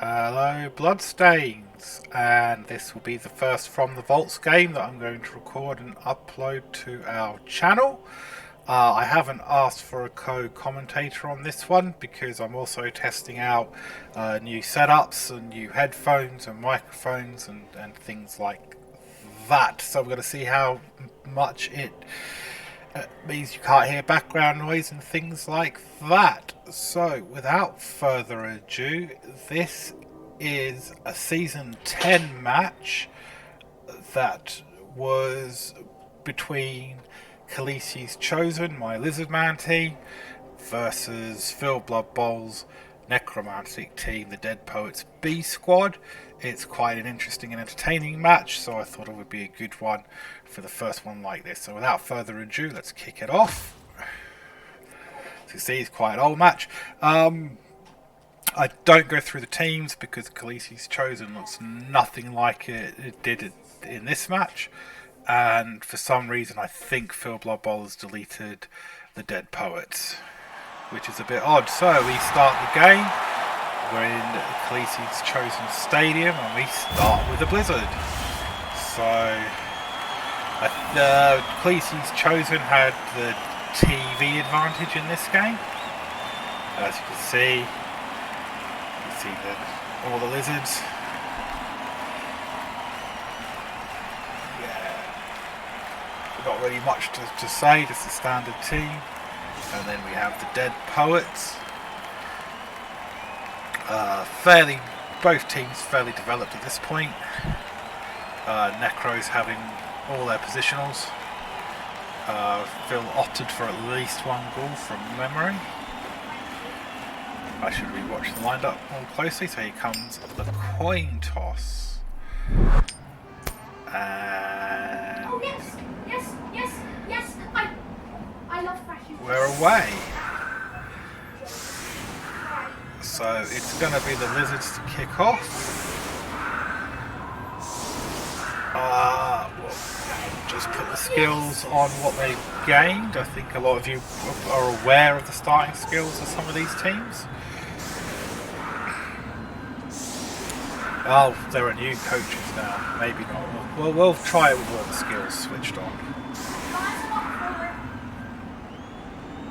Hello Bloodstains, and this will be the first From the Vaults game that I'm going to record and upload to our channel. I haven't asked for a co-commentator on this one because I'm also testing out new setups and new headphones and microphones and things like that. So I'm going to see how much it means you can't hear background noise and things like that. So without further ado, this is a season 10 match that was between Khaleesi's Chosen, my Lizardman team, versus Phil Blood Bowl's Necromantic team, the Dead Poets B Squad. It's quite an interesting and entertaining match, so I thought it would be a good one for the first one like this. So without further ado, let's kick it off. As you see, it's quite an old match. I don't go through the teams because Khaleesi's Chosen looks nothing like it did in this match. And for some reason, I think Phil Blood Bowl has deleted the Dead Poets, which is a bit odd. So we start the game. We're in Khaleesi's Chosen Stadium, and we start with a blizzard. So Khaleesi's Chosen had the TV advantage in this game. As you can see all the lizards. Not really much to say, just a standard team. And then we have the Dead Poets. Both teams fairly developed at this point. Necro's having all their positionals. Phil opted for at least one goal from memory. I should rewatch the lineup more closely. So here comes the coin toss. And oh yes, I love fashion. We're away. So it's going to be the Lizards to kick off. We'll just put the skills on what they've gained. I think a lot of you are aware of the starting skills of some of these teams. Oh, there are new coaches now. Maybe not. Well, we'll try it with all the skills switched on.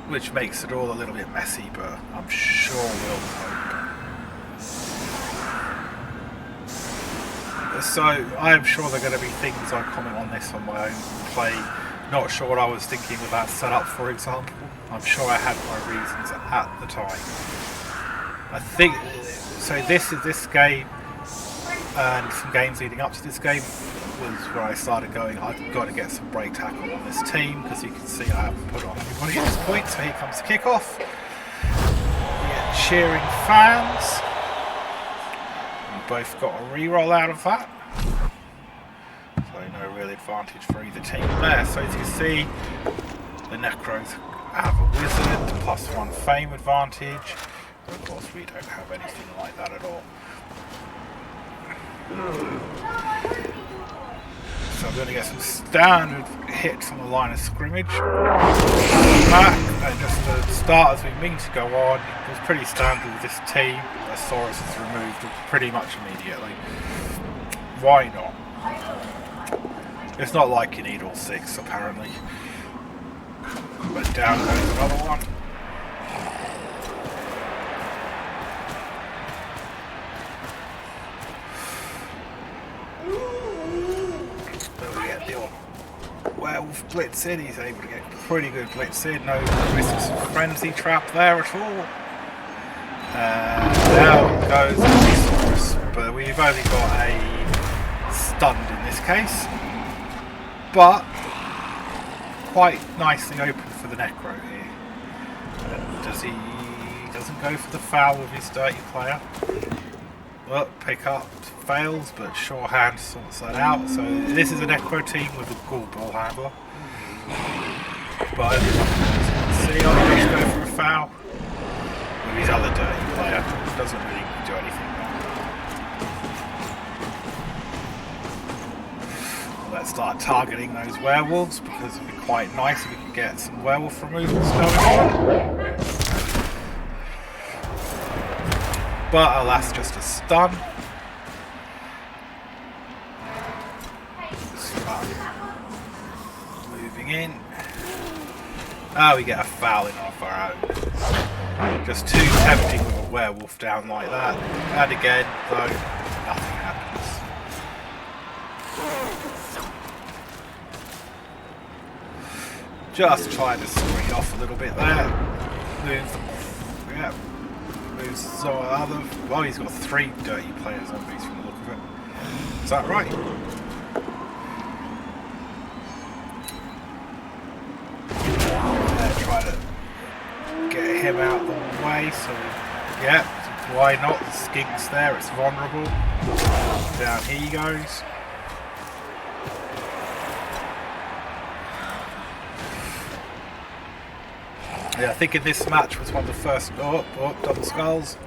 Which makes it all a little bit messy, but I'm sure we'll cope. So I'm sure there are going to be things I comment on this on my own play. Not sure what I was thinking with that setup, for example. I'm sure I had my reasons at the time. I think so. This game and some games leading up to this game was where I started going, I've got to get some break tackle on this team, because you can see I haven't put on anybody at this point. So here comes the kickoff. We get cheering fans. We both got a re-roll out of that. So no real advantage for either team there. So as you see, the Necros have a wizard, +1 fame advantage. But of course we don't have anything like that at all. So I'm going to get some standard hits on the line of scrimmage. Back, and just to start as we mean to go on, it was pretty standard with this team. Saurus is removed pretty much immediately. Why not? It's not like you need all 6 apparently. But down goes another one. Werewolf blitz in, he's able to get pretty good blitz in, no risks of frenzy trap there at all. And down goes the Saurus, but we've only got a stunned in this case. But quite nicely open for the Necro here. Doesn't go for the foul with his dirty player. Well, pick up fails, but Shorehand sorts that out. So this is a Necro team with a Ghoul ball handler. But as you can see, I'll just go for a foul with his other dirty player. Doesn't really do anything wrong. Let's start targeting those werewolves, because it'd be quite nice if we could get some werewolf removals going on. But alas, just a stun. Moving in. Ah, we get a foul in off our own. Just too tempting with a werewolf down like that. And again, though, nothing happens. Just trying to screen off a little bit there. Moves some other. Well, he's got 3 dirty players zombies from the look of it. Is that right? Try to get him out of the way. So, yeah, why not? The skink's there. It's vulnerable. Down he goes. Yeah, I think in this match was one of the first. Oh, double skulls.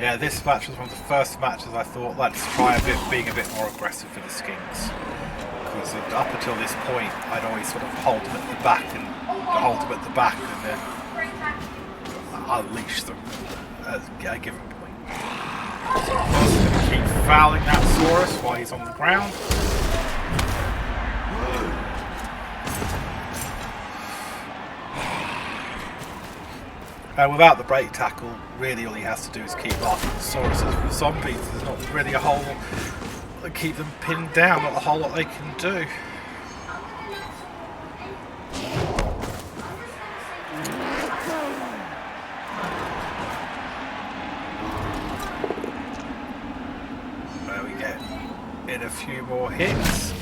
Yeah, this match was one of the first matches I thought, let's try being a bit more aggressive for the skinks. Because up until this point, I'd always sort of hold them at the back and then unleash them at a given point. So I'm just going to keep fouling that Saurus while he's on the ground. Without the break tackle, really all he has to do is keep after the Sauruses with zombies. There's not really a whole lot, keep them pinned down, not a whole lot they can do. There we get in a few more hits.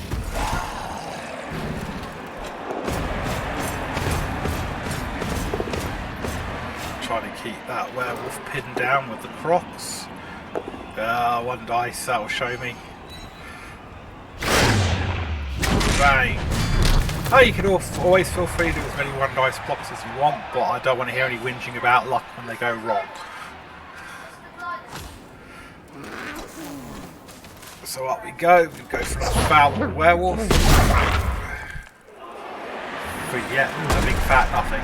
Trying to keep that werewolf pinned down with the crocs. 1 dice, that'll show me. Bang! Oh, you can always feel free to do as many 1 dice blocks as you want, but I don't want to hear any whinging about luck when they go wrong. So up we go for that foul werewolf. But yeah, a big fat nothing.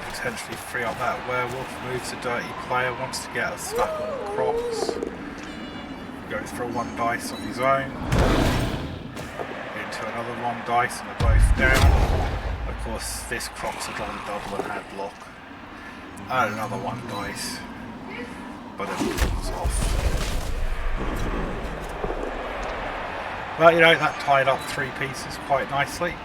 Potentially free up that werewolf, moves a dirty player, wants to get a slap on the crocs, goes for a 1 dice of his own, into another 1 dice and they're both down. Of course this croc's had done a double and had block, and another 1 dice, but it comes off. Well, you know, that tied up 3 pieces quite nicely.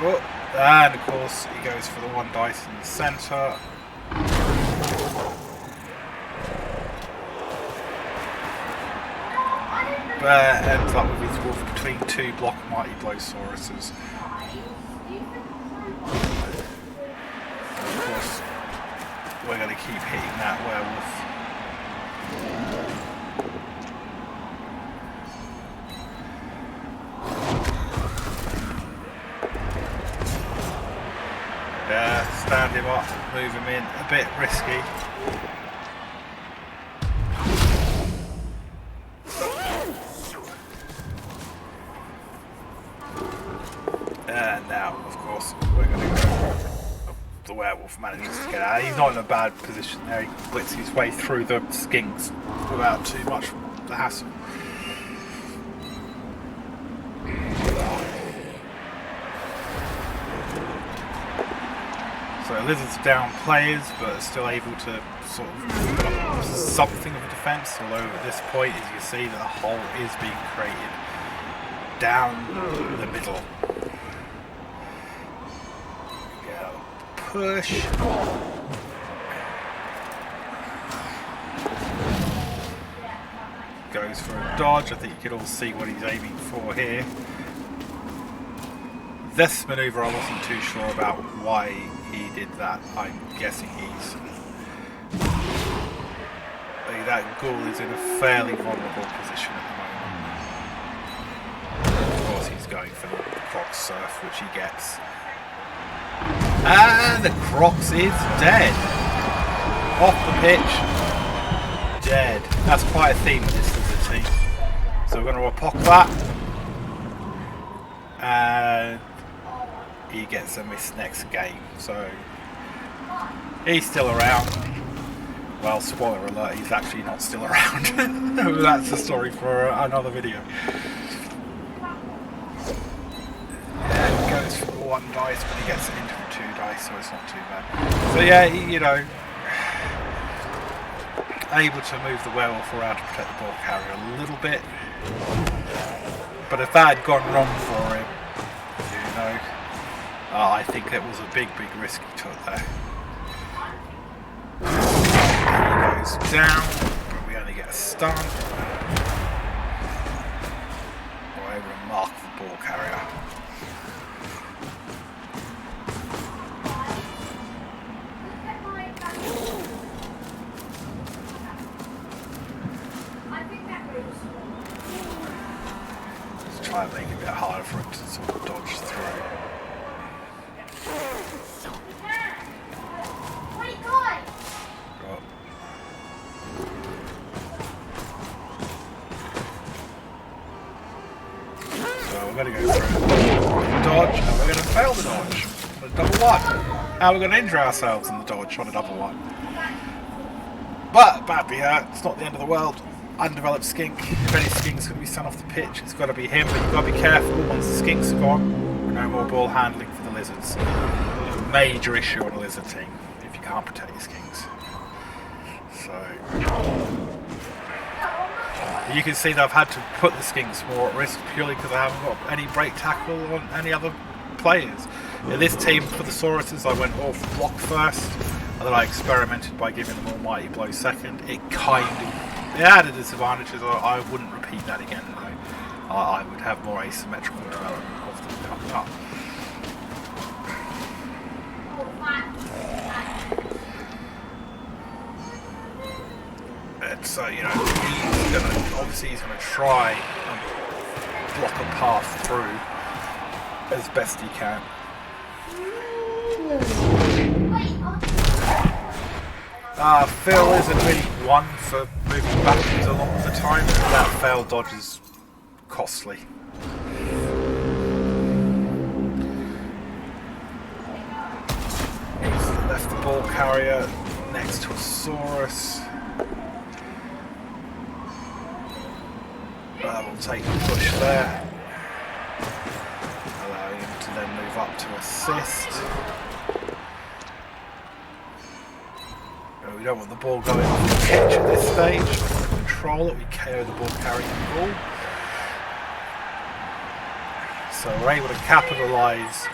Oh, and of course he goes for the 1 dice in the centre. But ends up with his wolf between 2 block mighty blow Sauruses. And of course we're going to keep hitting that werewolf. Stand him up, move him in, a bit risky. And now, of course, we're going to go. The werewolf manages to get out. He's not in a bad position there, he can blitz his way through the skinks without too much the hassle. So Lizard's down players, but still able to sort of put up something of a defence, although at this point, as you see, the hole is being created down the middle. Push. Goes for a dodge. I think you can all see what he's aiming for here. This manoeuvre I wasn't too sure about why he did that. I'm guessing that ghoul is in a fairly vulnerable position at going for the Croc Surf, which he gets. And the Crocs is dead. Off the pitch. Dead. That's quite a theme with this lizard team. So we're going to apoc that. And he gets a miss next game. So he's still around. Well, spoiler alert, he's actually not still around. That's a story for another video. Yeah, he goes for 1 dice, but he gets it into 2 dice, so it's not too bad. So yeah, you know, able to move the werewolf around to protect the ball carrier a little bit. But if that had gone wrong for him, you know, I think it was a big risk he took there. He goes down, but we only get a stun. We're able to mark the ball carrier. Let's try and make it a bit harder for him to sort of dodge through. We're going to go for a dodge, and we're going to fail the dodge on a double one. And we're going to injure ourselves in the dodge on a double one. But badly hurt, it's not the end of the world. Undeveloped skink. If any skink's going to be sent off the pitch, it's got to be him, but you've got to be careful once the skinks are gone. No more ball handling for the lizards. Major issue on a lizard team if you can't protect your skinks. So you can see that I've had to put the skinks more at risk purely because I haven't got any break tackle on any other players. In this team, for the Sauruses, I went off block first, and then I experimented by giving them Almighty Blow second. It had a disadvantage, I wouldn't repeat that again though. I would have more asymmetrical development of them coming up. So, you know, he's going to try and block a path through as best he can. Phil isn't really one for moving backwards a lot of the time. That failed dodge is costly. He's left the ball carrier next to a Saurus. We'll take the push there, allowing him to then move up to assist. We don't want the ball going off the pitch at this stage. To control it, we KO the ball carrying the ball. So we're able to capitalise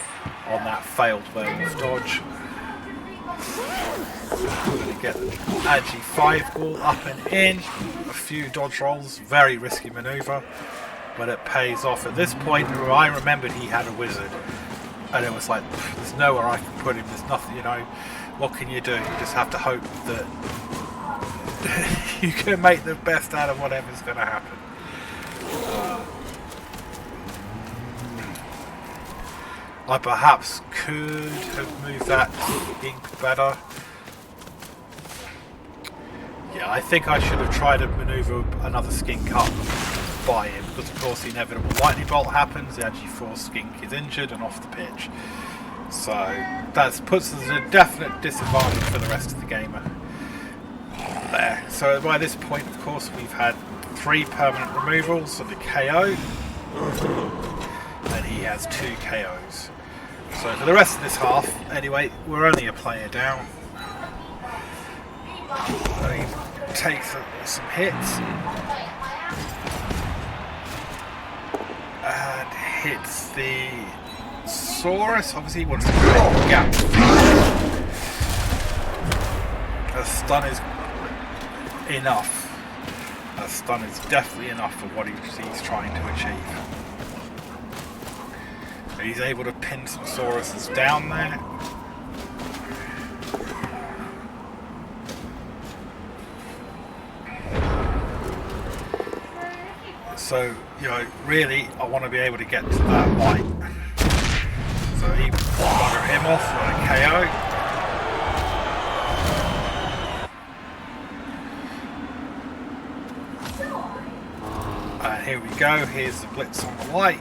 on that failed werewolf dodge. We're going to get the Agi 5 ball up and in. A few dodge rolls, very risky manoeuvre, but it pays off. At this point, I remembered he had a wizard, and it was like, there's nowhere I can put him, there's nothing, you know, what can you do? You just have to hope that you can make the best out of whatever's going to happen. I perhaps could have moved that ink better. Yeah, I think I should have tried to manoeuvre another skink up by him, because of course the inevitable lightning bolt happens, the Agi4 skink is injured and off the pitch. So that puts us at a definite disadvantage for the rest of the game there. So by this point, of course, we've had 3 permanent removals of the KO, and he has 2 KOs. So for the rest of this half, anyway, we're only a player down. He takes some hits and hits the Saurus. Obviously he wants to create a gap. A stun is enough. A stun is definitely enough for what he's trying to achieve. He's able to pin some Sauruses down there. So, you know, really, I want to be able to get to that white. So he bugger him off for a KO. And here we go. Here's the blitz on the white.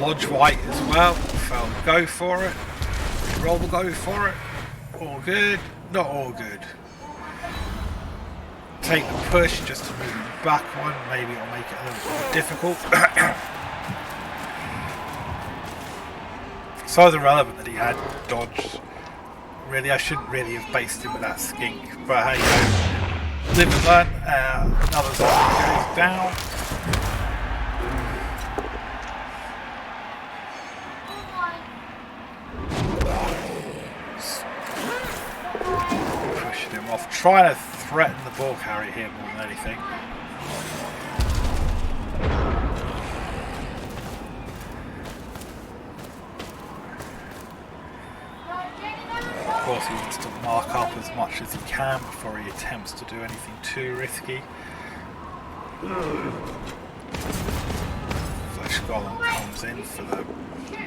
Lodge white as well. Fail to go for it. Roll will go for it. All good. Not all good. Take the push just to move him back one. Maybe it'll make it a little bit more difficult. So irrelevant that he had dodged. Really, I shouldn't really have based him with that skink. But hey, you know, live and learn. Another zombie goes down. Pushing him off. Trying to threaten the ball carrier here more than anything. Of course, he wants to mark up as much as he can before he attempts to do anything too risky. Flesh Golem comes in for the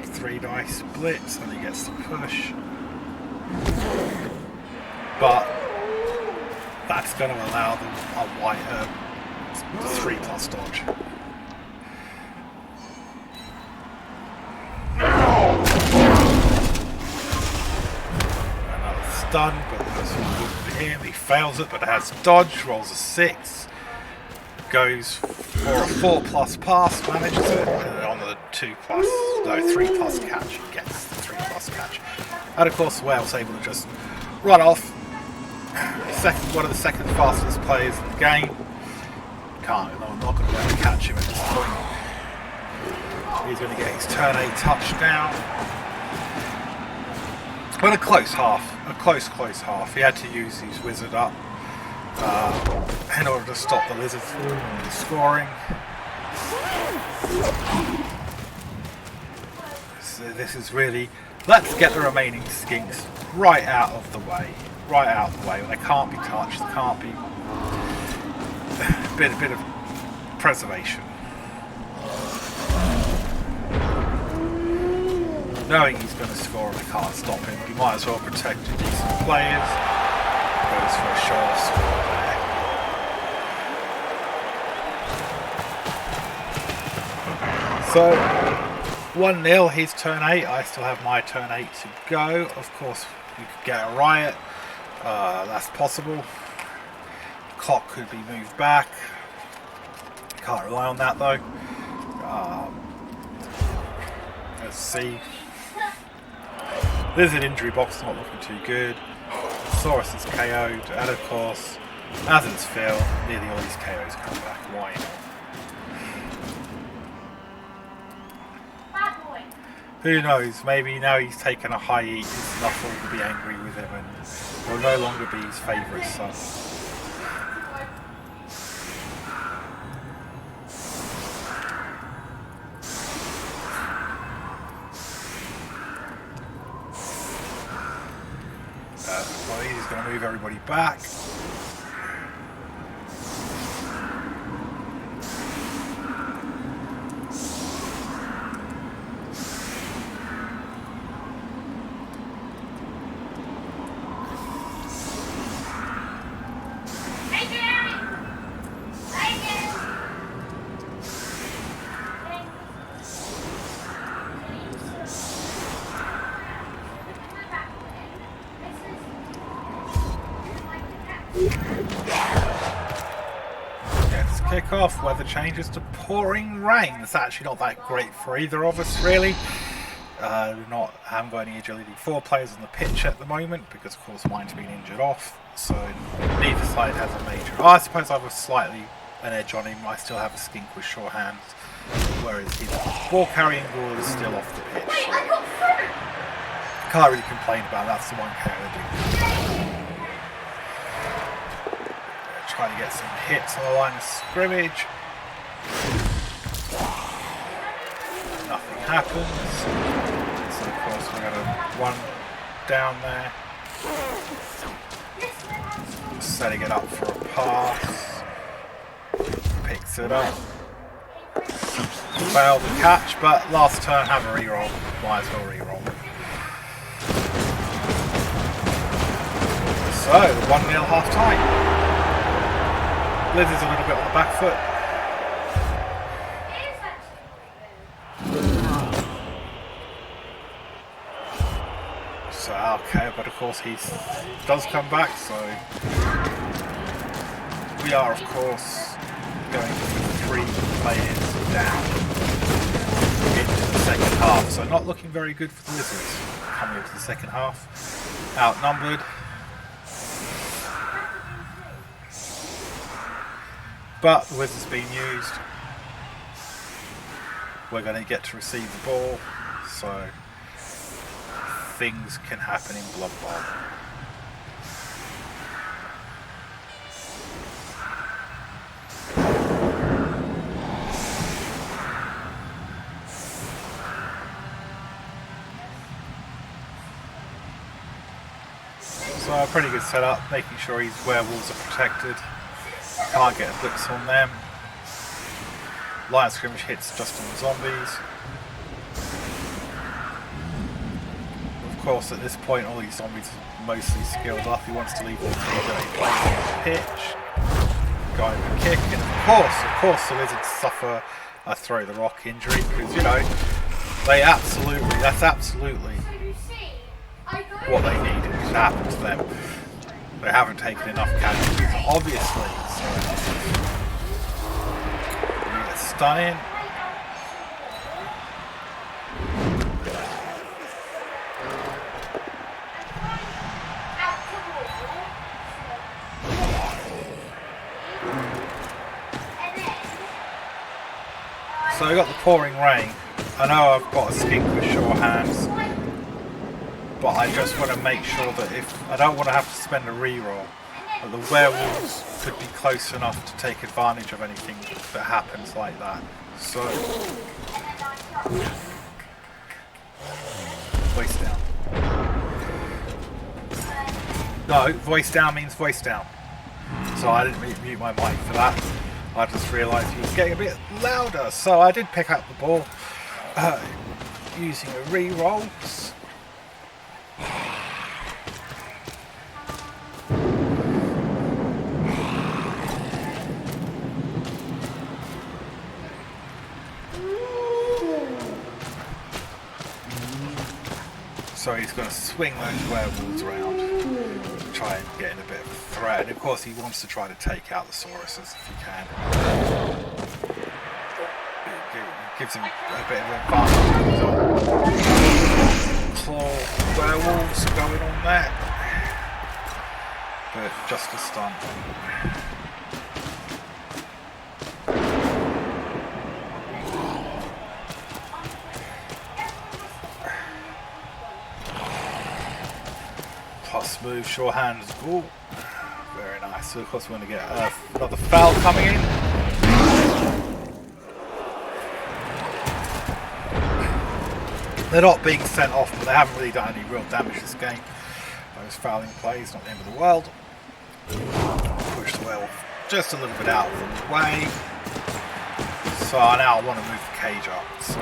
3 dice blitz and he gets the push. But that's going to allow them a white 3+ dodge. Stun, but that's good for him. He fails it, but has dodge, rolls a 6, goes for a 4+ pass, manages it, and then on the 3+ catch, he gets the 3+ catch. And of course, Wales able to just run off. One of the second fastest players in the game. I'm not going to be able to catch him at this point. He's going to get his turn 8 touchdown. But a close half. A close half. He had to use his wizard up in order to stop the lizard from scoring. So this is really, let's get the remaining skinks right out of the way. Right out of the way. They can't be touched. There can't be a bit of preservation. Knowing he's going to score and they can't stop him, you might as well protect your decent players. Goes for a short score there. So 1-0, his turn 8. I still have my turn 8 to go. Of course, we could get a riot. That's possible. The clock could be moved back. Can't rely on that though. Let's see. Lizard injury box not looking too good. Saurus is KO'd, and of course, as it's Phil, nearly all these KOs come back. Why not? Who knows, maybe now he's taken a high eat, his Snuffle will be angry with him and will no longer be his favourite son. He's going to move everybody back. Kick off, weather changes to pouring rain. It's actually not that great for either of us, really. Haven't got any agility 4 players on the pitch at the moment because, of course, mine's been injured off. So neither side has a major. I suppose I have slightly an edge on him. I still have a skink with sure hands, whereas his ball carrying ball is still off the pitch. So can't really complain about that. That's the one KO I do. Trying to get some hits on the line of scrimmage. Nothing happens. So of course we're going to run down there. Setting it up for a pass. mix it up. Failed the catch, but last turn have a reroll. Might as well reroll. So, 1-0 half time. Liz is a little bit on the back foot. So, okay, but of course he does come back, so we are, of course, going with 3 players down into the second half. So, not looking very good for the Lizards coming into the second half. Outnumbered. But the Wizard's being used. We're going to get to receive the ball, so things can happen in Blood Bowl. So a pretty good setup, making sure his werewolves are protected. Can't get a blitz on them. Lion Skirmish hits just on the zombies. Of course, at this point, all these zombies are mostly skilled up. He wants to leave them to the pitch. Going with a kick, and of course, the Lizards suffer a throw the rock injury because that's absolutely what they needed to happen to them. They haven't taken enough casualties, obviously. So we get stunning. So I got the pouring rain. I know I've got a skink with sure hands, but I just want to make sure that if I don't want to have to spend a reroll, that the werewolves could be close enough to take advantage of anything that happens like that. So voice down. No, voice down means voice down. So I didn't mute my mic for that. I just realised he was getting a bit louder, so I did pick up the ball using a reroll. So he's going to swing those werewolves around, try and get in a bit of a threat, and of course he wants to try to take out the Sauruses if he can. It gives him a bit of advantage. Claw werewolves going on there, but just a stun. Plus move, sure hands. Ooh, very nice. So of course we're going to get another foul coming in. They're not being sent off, but they haven't really done any real damage this game. Those fouling plays, not the end of the world. Push the werewolf just a little bit out from the way. So now I want to move the cage up. So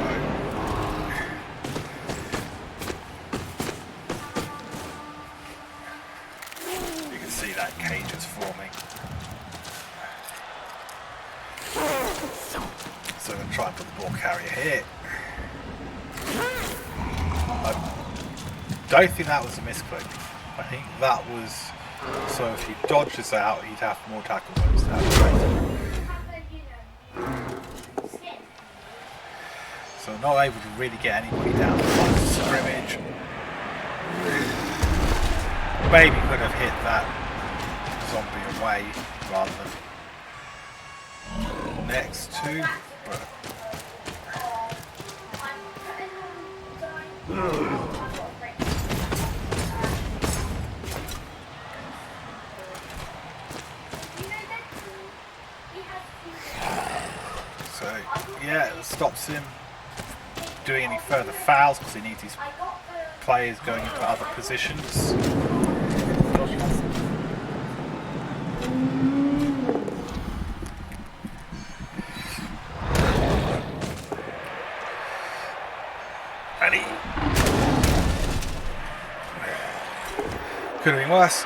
that cage is forming. So I'm going to try and put the ball carrier here. I don't think that was a misclick. I think that was so if he dodges out, he'd have more tackle moves to have. So not able to really get anybody down to one scrimmage. Maybe could have hit that zombie away rather than next to, but so yeah, it stops him doing any further fouls because he needs his players going into other positions. buddy. Could have been worse.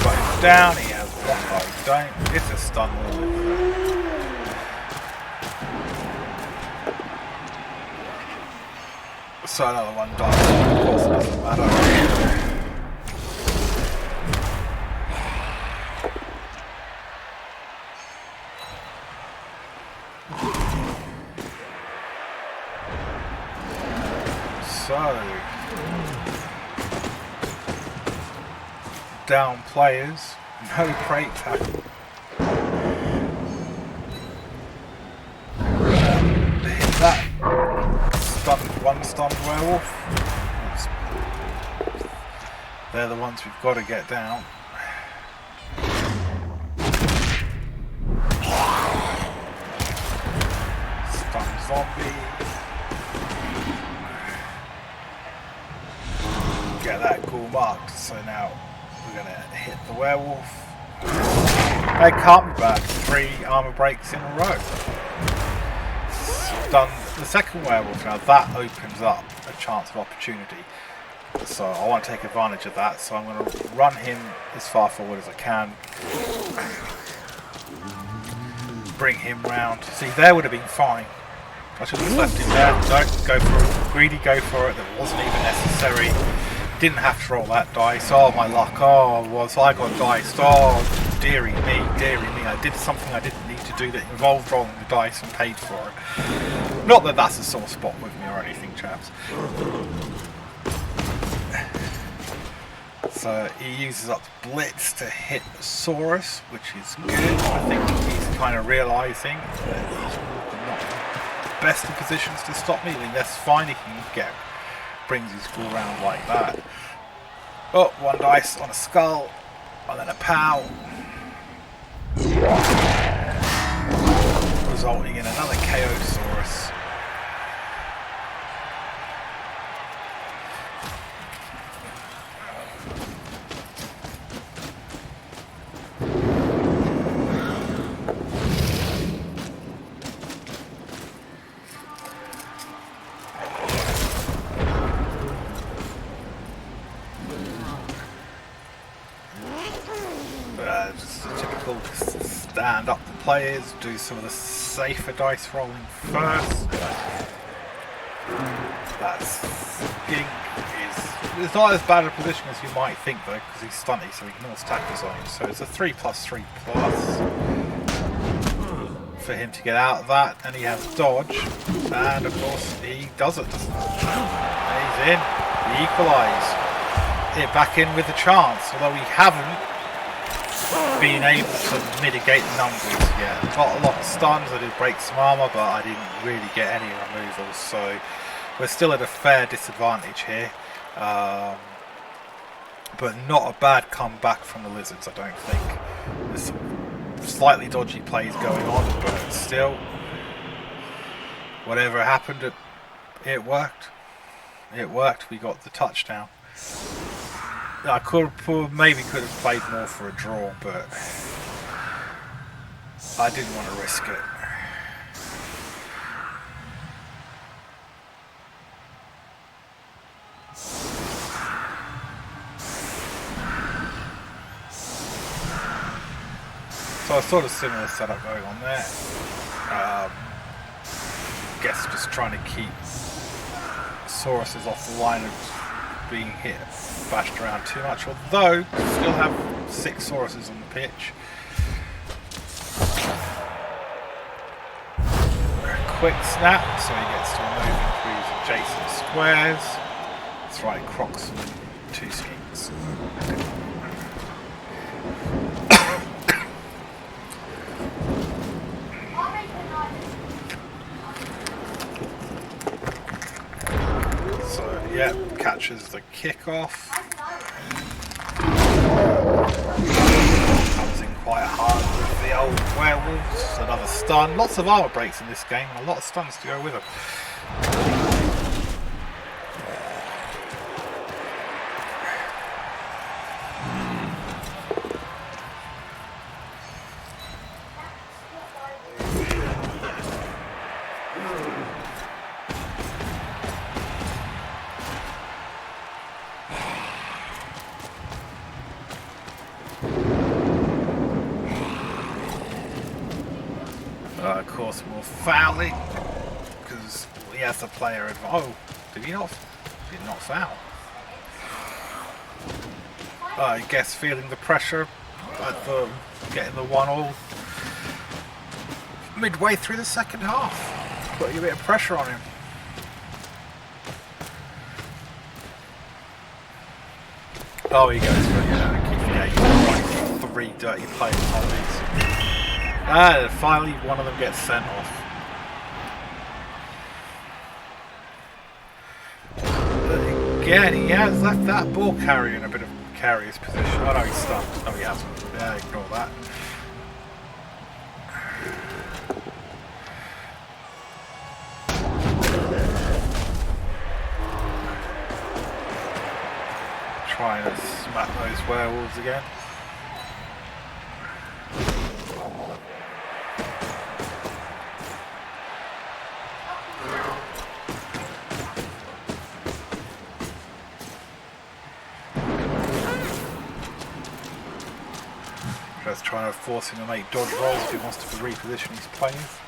But he's down, he has one guy. Don't. It's a stun wall. So another one dies. Of course, it doesn't matter. So, down players, no crate tackle. Hit that. One stunned werewolf. They're the ones we've got to get down. Stunned zombie. Get that ghoul marked, so now we're going to hit the werewolf. They can't be bad. 3 armor breaks in a row. Done the second werewolf. Now that opens up a chance of opportunity. So I want to take advantage of that. So I'm going to run him as far forward as I can. Bring him round. See, there would have been fine. I should have just left him there. Don't go for it. Greedy, go for it. That wasn't even necessary. Didn't have to roll that dice. Oh my luck. Oh, I got diced. Oh, dearie me, dearie me. I did something I didn't need to do that involved rolling the dice and paid for it. Not that that's a sore spot with me or anything, chaps. So he uses up Blitz to hit the Saurus, which is good. I think he's kind of realising that he's not the best of positions to stop me. I mean, that's fine. He can brings his school round like that. Oh, one dice on a skull, and then a pow. Resulting in another Chaosaurus. Stand up the players, do some of the safer dice rolling first. That skink is not as bad a position as you might think though, because he's stunty, so he ignores tackle zones. So it's a 3+3+ for him to get out of that, and he has dodge, and of course he does it. And he's in. He equalised. It back in with a chance, although we haven't been able to mitigate the numbers yet. Got a lot of stuns, I did break some armour, but I didn't really get any removals, so we're still at a fair disadvantage here. But not a bad comeback from the Lizards, I don't think. There's some slightly dodgy plays going on, but still, whatever happened, it worked. It worked, we got the touchdown. I maybe could have played more for a draw, but I didn't want to risk it. So a sort of similar setup going on there. Guess just trying to keep Sauruses off the line of being hit, bashed around too much, although still have 6 Sauruses on the pitch. A quick snap, so he gets to move through his adjacent squares. That's right, Crocs and 2 skinks. Yep, catches the kickoff. Comes in quite hard with the old werewolves. Another stun. Lots of armor breaks in this game, and a lot of stuns to go with them. Of course, more fouling because he has the player advantage. Oh, did he not? Did not foul? I guess feeling the pressure at the getting the 1-all midway through the second half, putting a bit of pressure on him. Oh, he goes for it. Yeah, keep forgetting. 3 dirty players on these. And finally, one of them gets sent off. But again, he has left that ball carrier in a bit of a precarious position. Oh no, he's stunned. No, he hasn't. Yeah, ignore that. Trying to smack those werewolves again. Just trying to force him to make dodge rolls if he wants to reposition his planes.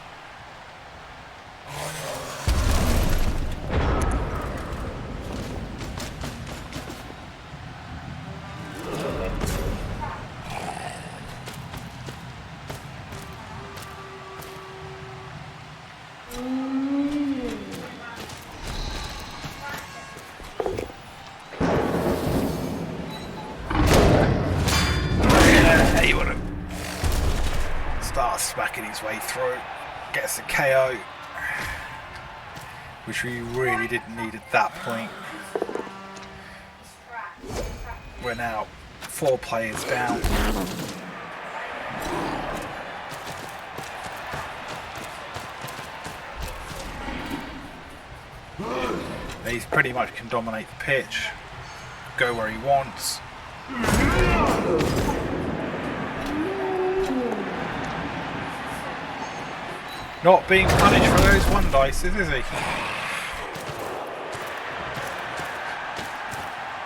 Smacking his way through, gets a KO, which we really didn't need at that point. We're now 4 players down. He's pretty much can dominate the pitch, go where he wants. Not being punished for those 1 dices, is he?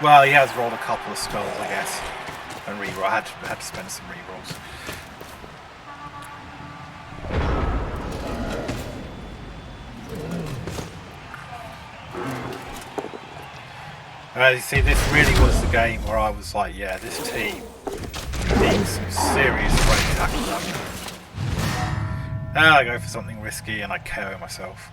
Well, he has rolled a couple of skulls, I guess, and reroll. I had to spend some rerolls. As you see, this really was the game where I was like, yeah, this team needs some serious break tackles. And I go for something risky and I KO myself.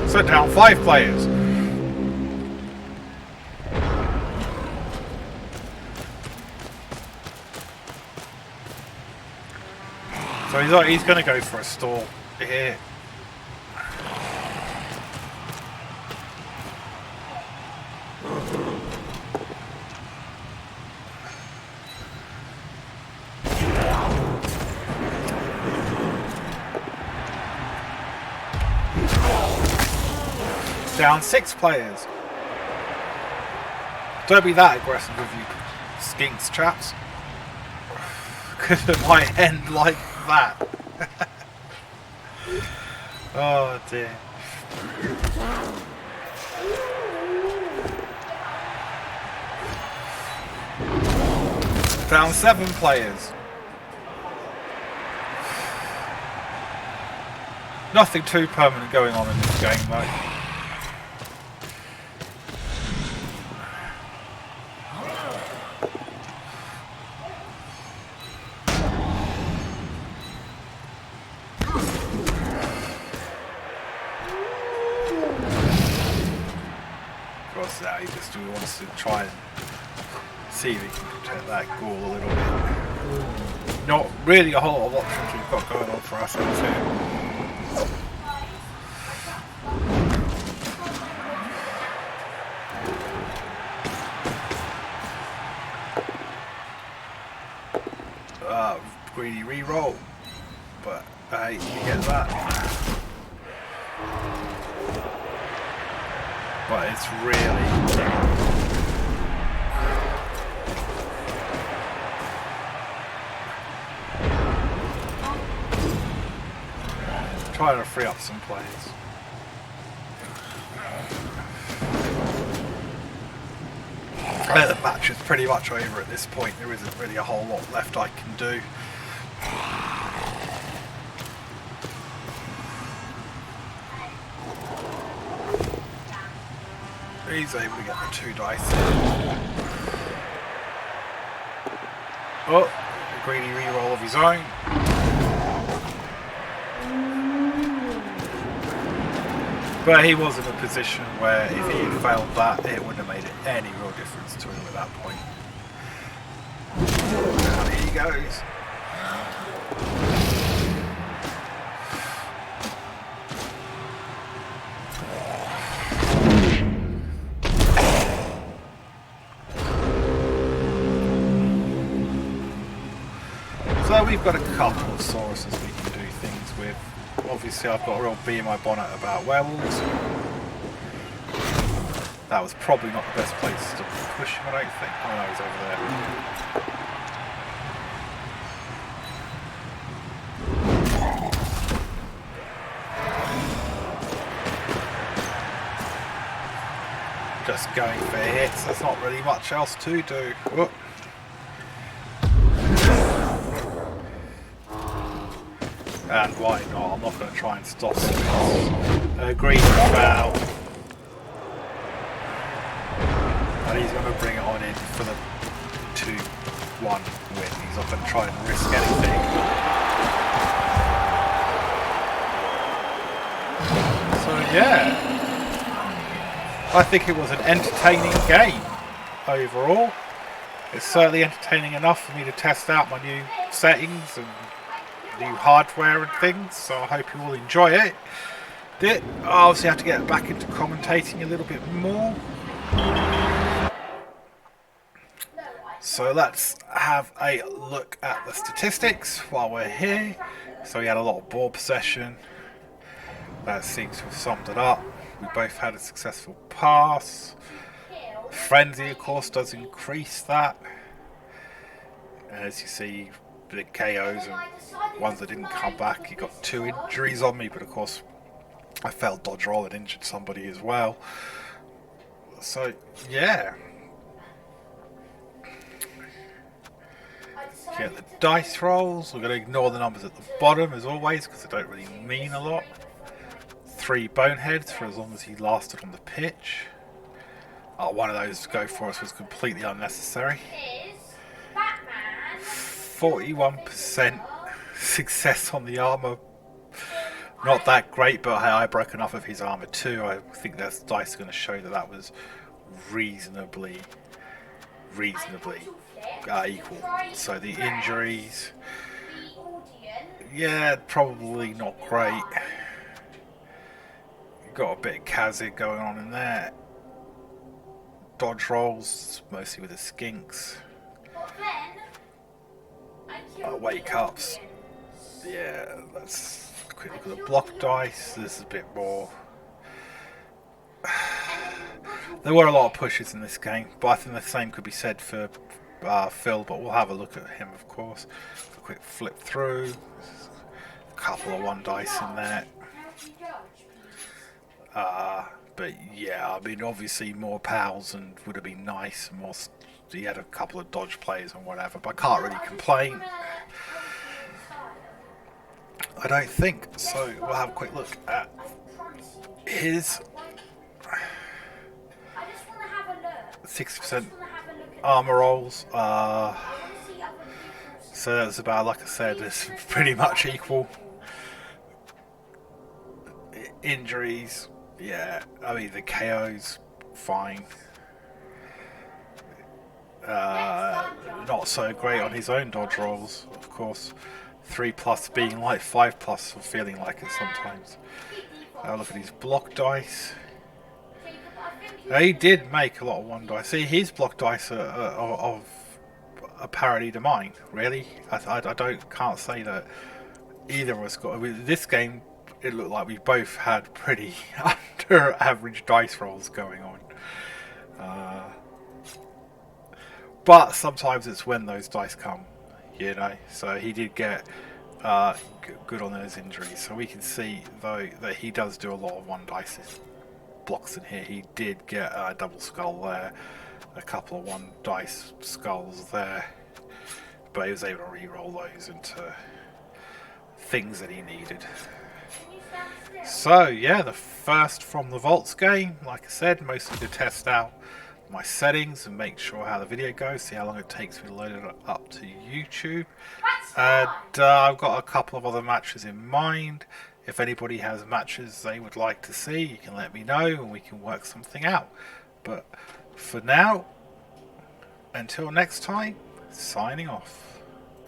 So down 5 players. So he's going to go for a stall here. Down 6 players. Don't be that aggressive with you skinks, chaps. Because it might end like that. Oh dear. Down 7 players. Nothing too permanent going on in this game though. Now he just wants to try and see if he can protect that ghoul a little bit. Not really a whole lot of options we've got going on for us here. Greedy reroll, but you get that. But it's really trying to free up some players. The match is pretty much over at this point. There isn't really a whole lot left I can do. He's able to get the 2 dice. Oh, a greedy reroll of his own. But he was in a position where if he had failed that, it wouldn't have made any real difference to him at that point. And here he goes. So we've got a couple of sources we can do things with. Obviously I've got a real bee in my bonnet about werewolves. That was probably not the best place to push him, I don't think. Oh no, he's over there. Just going for hits, there's not really much else to do. Whoop. And why not? I'm not going to try and stop him. Agreed foul. And he's going to bring it on in for the 2-1 win. He's not going to try and risk anything. So yeah, I think it was an entertaining game overall. It's certainly entertaining enough for me to test out my new settings and new hardware and things, so I hope you all enjoy it. I obviously have to get back into commentating a little bit more. So let's have a look at the statistics while we're here. So we had a lot of ball possession. That seems to have summed it up. We both had a successful pass. Frenzy, of course, does increase that. As you see, the KOs and ones that didn't come back. He got 2 injuries on me, but of course I failed dodge roll and injured somebody as well. So yeah, get the dice rolls. We're going to ignore the numbers at the bottom as always because they don't really mean a lot. 3 boneheads for as long as he lasted on the pitch. One of those to go for us was completely unnecessary. 41% success on the armor. Not that great, but I broke enough of his armor too. I think that dice are going to show that that was reasonably equal. So the injuries, yeah, probably not great. Got a bit of Kazig going on in there. Dodge rolls, mostly with the skinks. Wake ups. Yeah, let's quick look at the block dice. This is a bit more. There were a lot of pushes in this game, but I think the same could be said for Phil, but we'll have a look at him, of course. A quick flip through. A couple of 1 dice in there. But yeah, I mean, obviously more pals and would have been nice. More, he had a couple of dodge plays and whatever, but I can't really complain. I don't think so. We'll have a quick look at his 60% armor rolls. So that's about, like I said, it's pretty much equal. Injuries, yeah. I mean, the KOs, fine. Not so great on his own dodge rolls, of course. 3+ being like 5+ for feeling like it sometimes. Look at his block dice. He did make a lot of 1 dice. See, his block dice are of a parity to mine. Really, I can't say that either of us got. With this game, it looked like we both had pretty under average dice rolls going on. But sometimes it's when those dice come, you know. So he did get good on those injuries. So we can see though that he does do a lot of 1 dice blocks in here. He did get a double skull there. a couple of one dice skulls there, but he was able to re-roll those into things that he needed. Can you stand still? So yeah, the first from the Vaults game, like I said, mostly to test out my settings and make sure how the video goes, see how long it takes me to load it up to YouTube. That's And fine. I've got a couple of other matches in mind. If anybody has matches they would like to see, you can let me know and we can work something out. But for now, until next time, signing off.